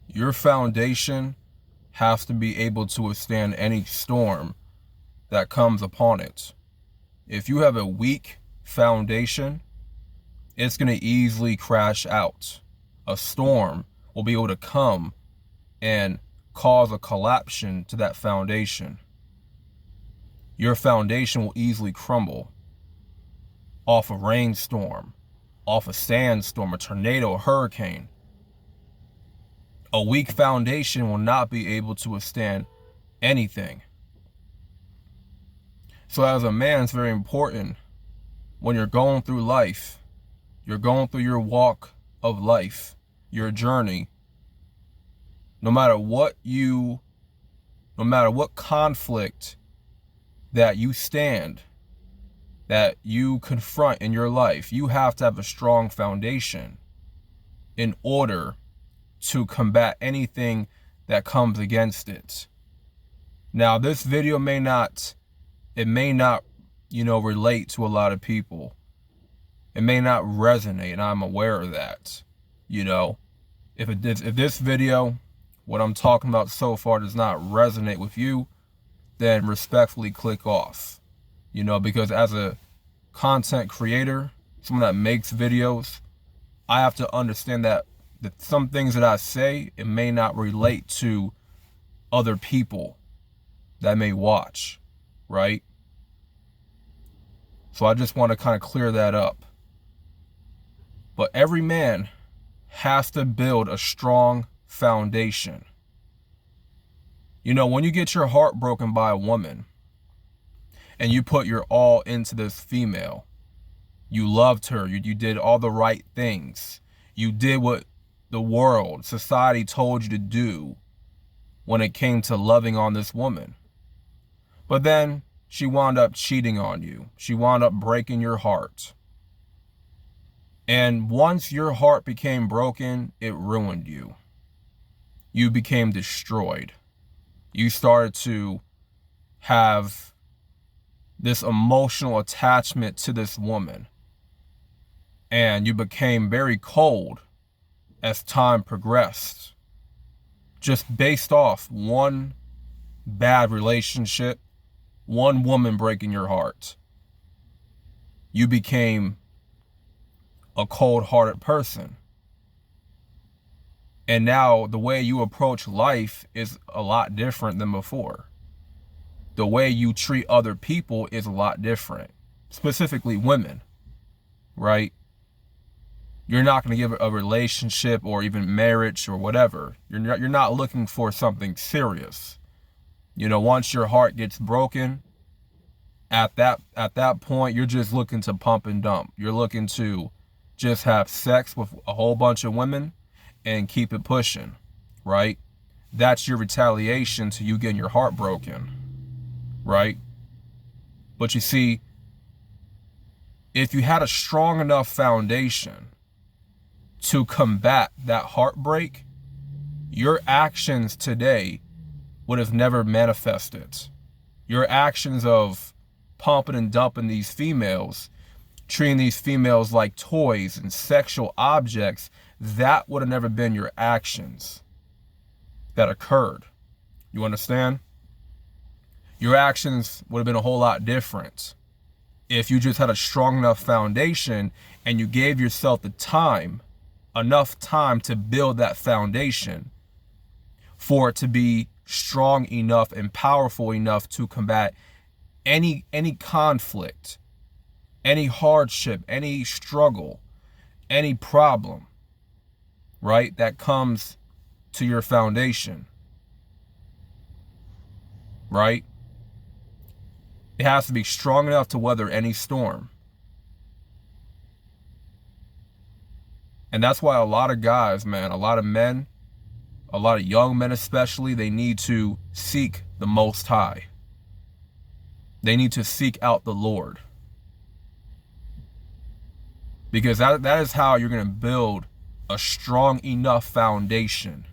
Your foundation has to be able to withstand any storm that comes upon it. If you have a weak foundation, it's going to easily crash out. A storm will be able to come and cause a collapsion to that foundation. Your foundation will easily crumble off a rainstorm, off a sandstorm, a tornado, a hurricane. A weak foundation will not be able to withstand anything. So as a man, it's very important when you're going through life, you're going through your walk of life, your journey, no matter what conflict that you stand, that you confront in your life, you have to have a strong foundation in order to combat anything that comes against it. Now, this video may not relate to a lot of people. It may not resonate, and I'm aware of that. If this video, what I'm talking about so far, does not resonate with you, then respectfully click off. Because as a content creator, someone that makes videos, I have to understand that some things that I say, it may not relate to other people that may watch, right? So I just want to kind of clear that up. But every man has to build a strong foundation. When you get your heart broken by a woman and you put your all into this female, you loved her, you did all the right things, you did what the world, society told you to do when it came to loving on this woman. But then she wound up cheating on you. She wound up breaking your heart. And once your heart became broken, it ruined you. You became destroyed. You started to have this emotional attachment to this woman. And you became very cold as time progressed. Just based off one bad relationship, one woman breaking your heart. You became a cold-hearted person. And now the way you approach life is a lot different than before. The way you treat other people is a lot different. Specifically women, right? You're not going to give a relationship or even marriage or whatever. You're not looking for something serious. Once your heart gets broken, at that point, you're just looking to pump and dump. You're looking to just have sex with a whole bunch of women and keep it pushing, right? That's your retaliation to you getting your heart broken, right? But you see, if you had a strong enough foundation to combat that heartbreak, your actions today would have never manifested. Your actions of pumping and dumping these females, treating these females like toys and sexual objects, that would have never been your actions that occurred. You understand? Your actions would have been a whole lot different if you just had a strong enough foundation and you gave yourself the time, enough time to build that foundation for it to be strong enough and powerful enough to combat any conflict, any hardship, any struggle, any problem, right, that comes to your foundation, right? It has to be strong enough to weather any storm. And that's why a lot of guys, man, a lot of men, a lot of young men especially, they need to seek the Most High. They need to seek out the Lord. Because that is how you're going to build a strong enough foundation.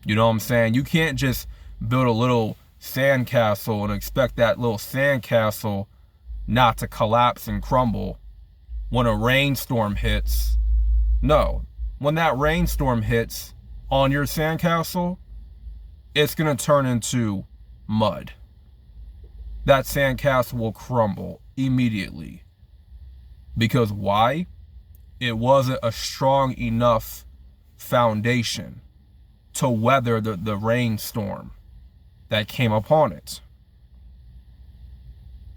You know what I'm saying? You can't just build a little sandcastle and expect that little sandcastle not to collapse and crumble when a rainstorm hits. No, when that rainstorm hits, on your sandcastle, it's going to turn into mud. That sandcastle will crumble immediately. Because why? It wasn't a strong enough foundation to weather the rainstorm that came upon it.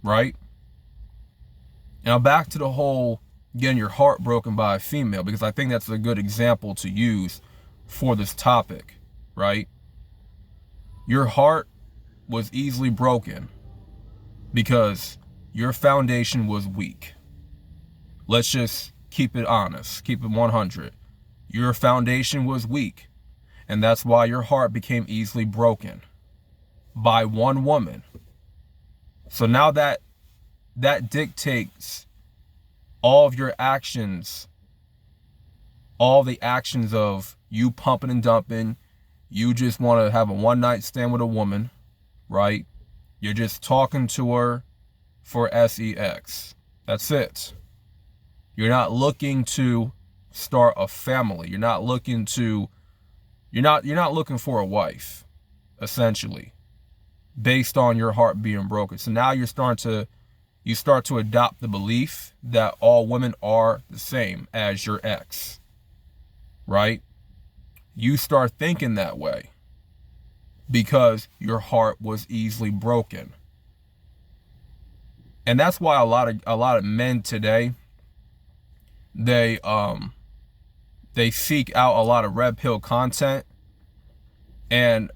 Right? Now back to the whole getting your heart broken by a female, because I think that's a good example to use for this topic, right? Your heart was easily broken because your foundation was weak. Let's just keep it honest, keep it 100. Your foundation was weak, and that's why your heart became easily broken by one woman. So now that dictates all of your actions, all the actions of you pumping and dumping. You just want to have a one-night stand with a woman, right? You're just talking to her for sex. That's it. You're not looking to start a family. You're not looking for a wife, essentially, based on your heart being broken. So now you start to adopt the belief that all women are the same as your ex, right? You start thinking that way because your heart was easily broken. And that's why a lot of men today, they seek out a lot of red pill content. And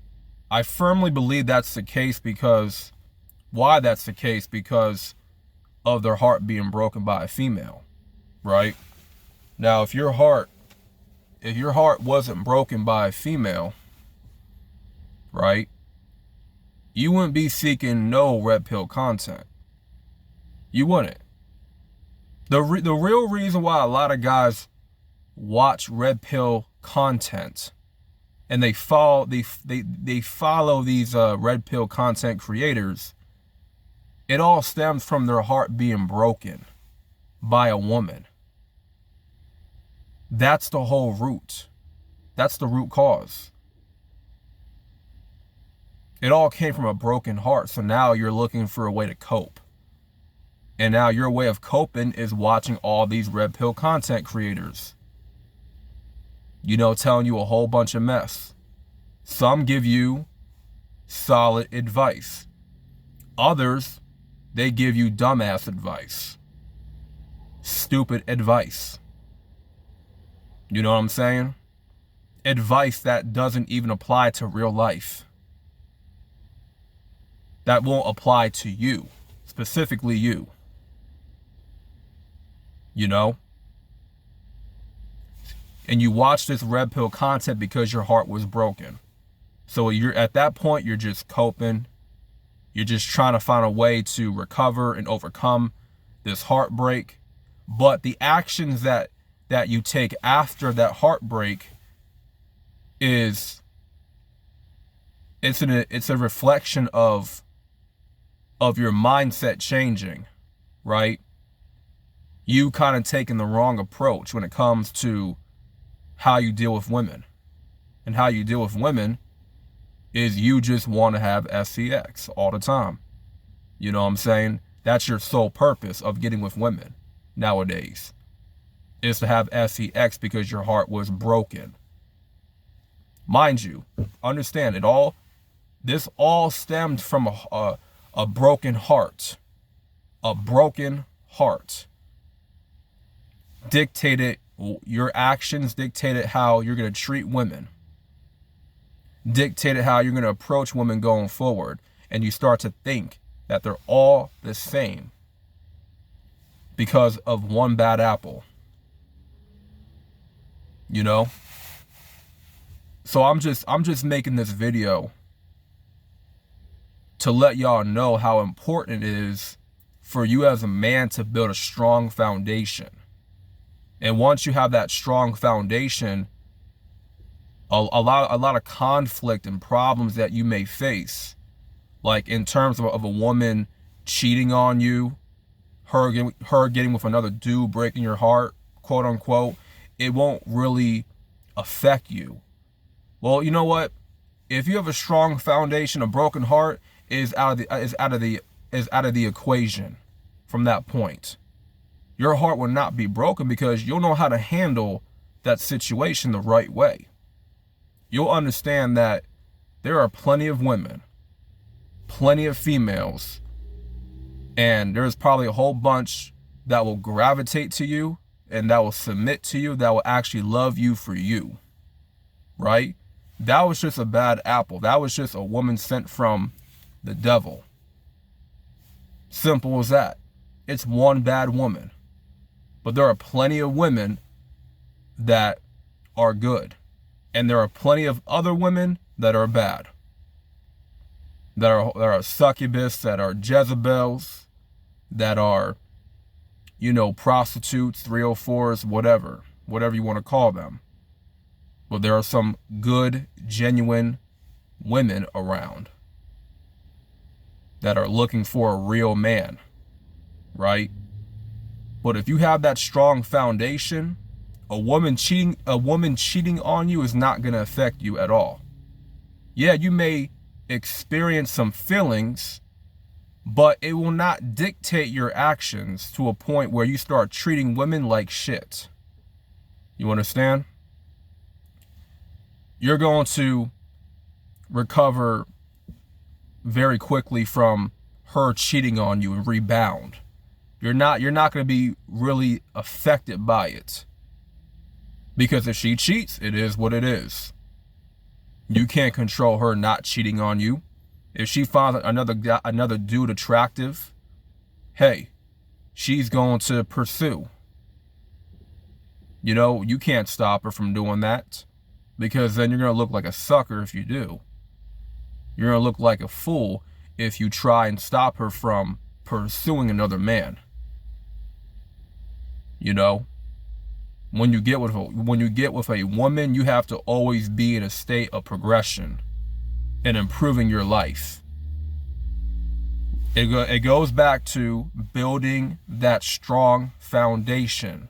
I firmly believe that's the case because of their heart being broken by a female, right? Now, if your heart wasn't broken by a female, right, you wouldn't be seeking no red pill content. You wouldn't. The real reason why a lot of guys watch red pill content and they follow these red pill content creators, it all stems from their heart being broken by a woman. That's the whole root. That's the root cause. It all came from a broken heart. So now you're looking for a way to cope. And now your way of coping is watching all these red pill content creators, telling you a whole bunch of mess. Some give you solid advice. Others, they give you dumbass advice. Stupid advice. You know what I'm saying? Advice that doesn't even apply to real life. That won't apply to you, specifically you. And you watch this red pill content because your heart was broken. So you're at that point, you're just coping. You're just trying to find a way to recover and overcome this heartbreak. But the actions that you take after that heartbreak it's a reflection of your mindset changing, right? You kind of taking the wrong approach when it comes to how you deal with women. And how you deal with women is you just want to have sex all the time. You know what I'm saying? That's your sole purpose of getting with women nowadays, is to have sex because your heart was broken. Mind you, understand this all stemmed from a broken heart. A broken heart. Your actions dictated how you're going to treat women. Dictated how you're going to approach women going forward. And you start to think that they're all the same because of one bad apple. So I'm just making this video to let y'all know how important it is for you as a man to build a strong foundation. And once you have that strong foundation, a lot of conflict and problems that you may face, like in terms of a woman cheating on you, her getting with another dude, breaking your heart, quote unquote, it won't really affect you Well, you know what? If you have a strong foundation, a broken heart is out of the equation from that point. Your heart will not be broken because you'll know how to handle that situation the right way. You'll understand that there are plenty of women, plenty of females, and there's probably a whole bunch that will gravitate to you and that will submit to you, that will actually love you for you, right? That was just a bad apple. That was just a woman sent from the devil. Simple as that. It's one bad woman. But there are plenty of women that are good. And there are plenty of other women that are bad. That are succubus, that are Jezebels, that are, prostitutes, 304s, whatever you want to call them. But there are some good, genuine women around that are looking for a real man, right? But if you have that strong foundation, a woman cheating on you is not going to affect you at all. Yeah, you may experience some feelings, but it will not dictate your actions to a point where you start treating women like shit. You understand? You're going to recover very quickly from her cheating on you and rebound. You're not going to be really affected by it. Because if she cheats, it is what it is. You can't control her not cheating on you. If she finds another dude attractive, hey, she's going to pursue. You can't stop her from doing that. Because then you're going to look like a sucker if you do. You're going to look like a fool if you try and stop her from pursuing another man. When you get with a woman, you have to always be in a state of progression and improving your life. It goes back to building that strong foundation.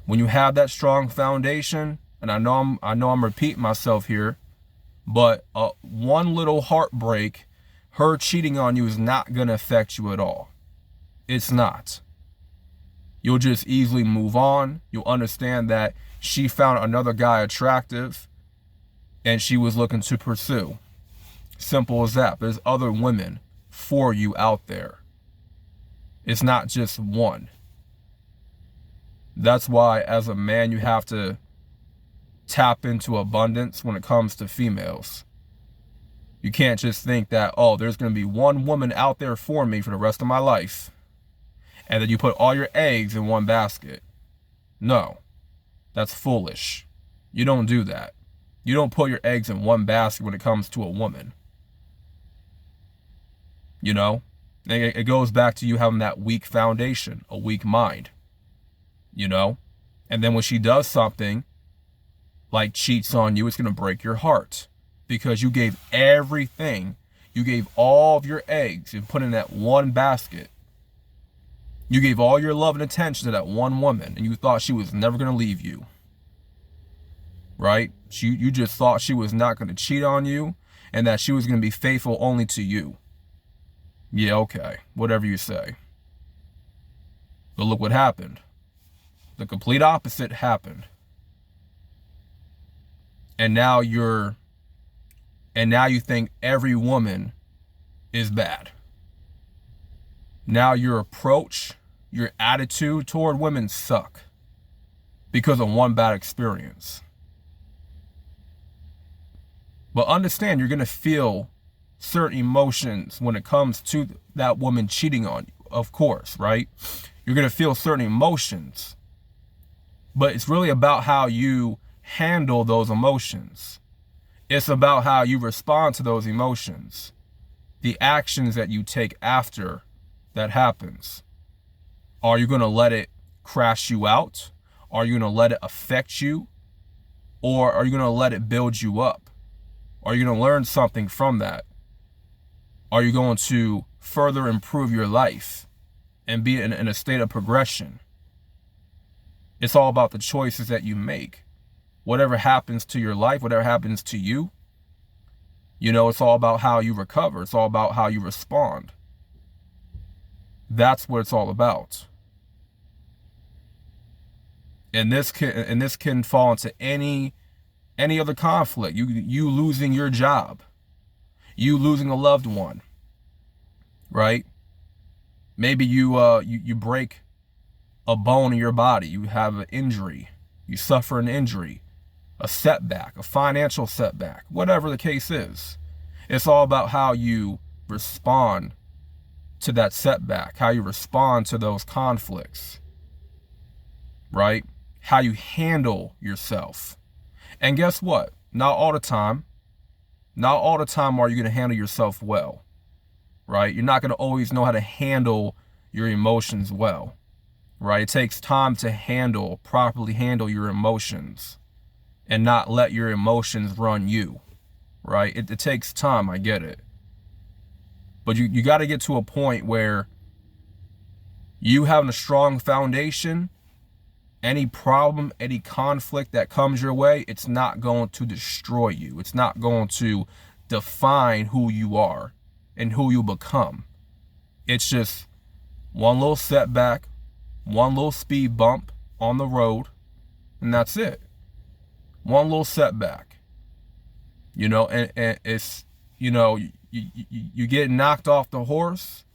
When you have that strong foundation, and I know I'm repeating myself here, but one little heartbreak, her cheating on you is not going to affect you at all. It's not. You'll just easily move on. You'll understand that she found another guy attractive and she was looking to pursue. Simple as that. There's other women for you out there. It's not just one. That's why as a man you have to tap into abundance when it comes to females. You can't just think that, there's going to be one woman out there for me for the rest of my life. And then you put all your eggs in one basket. No, that's foolish. You don't do that. You don't put your eggs in one basket when it comes to a woman. It goes back to you having that weak foundation, a weak mind. And then when she does something like cheats on you, it's going to break your heart because you gave everything. You gave all of your eggs and put in that one basket. You gave all your love and attention to that one woman and you thought she was never going to leave you. Right? You just thought she was not going to cheat on you and that she was going to be faithful only to you. Yeah, okay. Whatever you say. But look what happened. The complete opposite happened. And now you think every woman is bad. Now your approach, your attitude toward women suck because of one bad experience. But understand, you're going to feel certain emotions when it comes to that woman cheating on you, of course, right? You're going to feel certain emotions. But it's really about how you handle those emotions. It's about how you respond to those emotions. The actions that you take after that happens. Are you going to let it crash you out? Are you going to let it affect you? Or are you going to let it build you up? Are you going to learn something from that? Are you going to further improve your life and be in a state of progression? It's all about the choices that you make. whatever happens to your life, whatever happens to you, you know, it's all about how you recover. It's all about how you respond. That's what it's all about. And this can fall into any other conflict. You losing your job, you losing a loved one, right? Maybe you break a bone in your body. You have an injury. You suffer an injury, a setback, a financial setback, whatever the case is. It's all about how you respond to that setback, how you respond to those conflicts, right? How you handle yourself. And guess what? Not all the time are you going to handle yourself well, right? You're not going to always know how to handle your emotions well, right? It takes time to properly handle your emotions and not let your emotions run you, right? It takes time, I get it. But you got to get to a point where you having a strong foundation, any problem, any conflict that comes your way, it's not going to destroy you. It's not going to define who you are and who you become. It's just one little setback, one little speed bump on the road, and that's it. One little setback, you know, and it's, you know, you get knocked off the horse,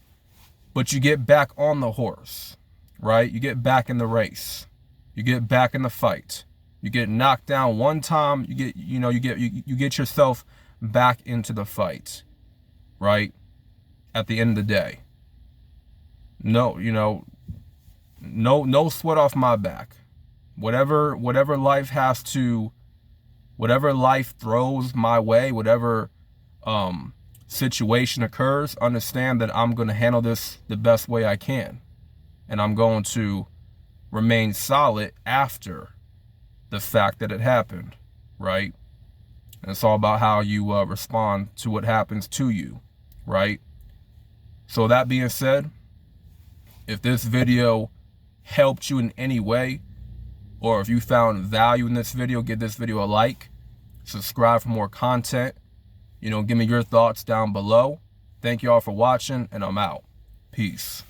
but you get back on the horse, right? You get back in the race. You get back in the fight. You get knocked down one time, you get yourself back into the fight, right? At the end of the day. No sweat off my back. Whatever life throws my way, whatever situation occurs, understand that I'm going to handle this the best way I can. And I'm going to remain solid after the fact that it happened, right? And it's all about how you respond to what happens to you, right? So that being said, if this video helped you in any way, or if you found value in this video, give this video a like, subscribe for more content. You know, give me your thoughts down below. Thank you all for watching, and I'm out. Peace.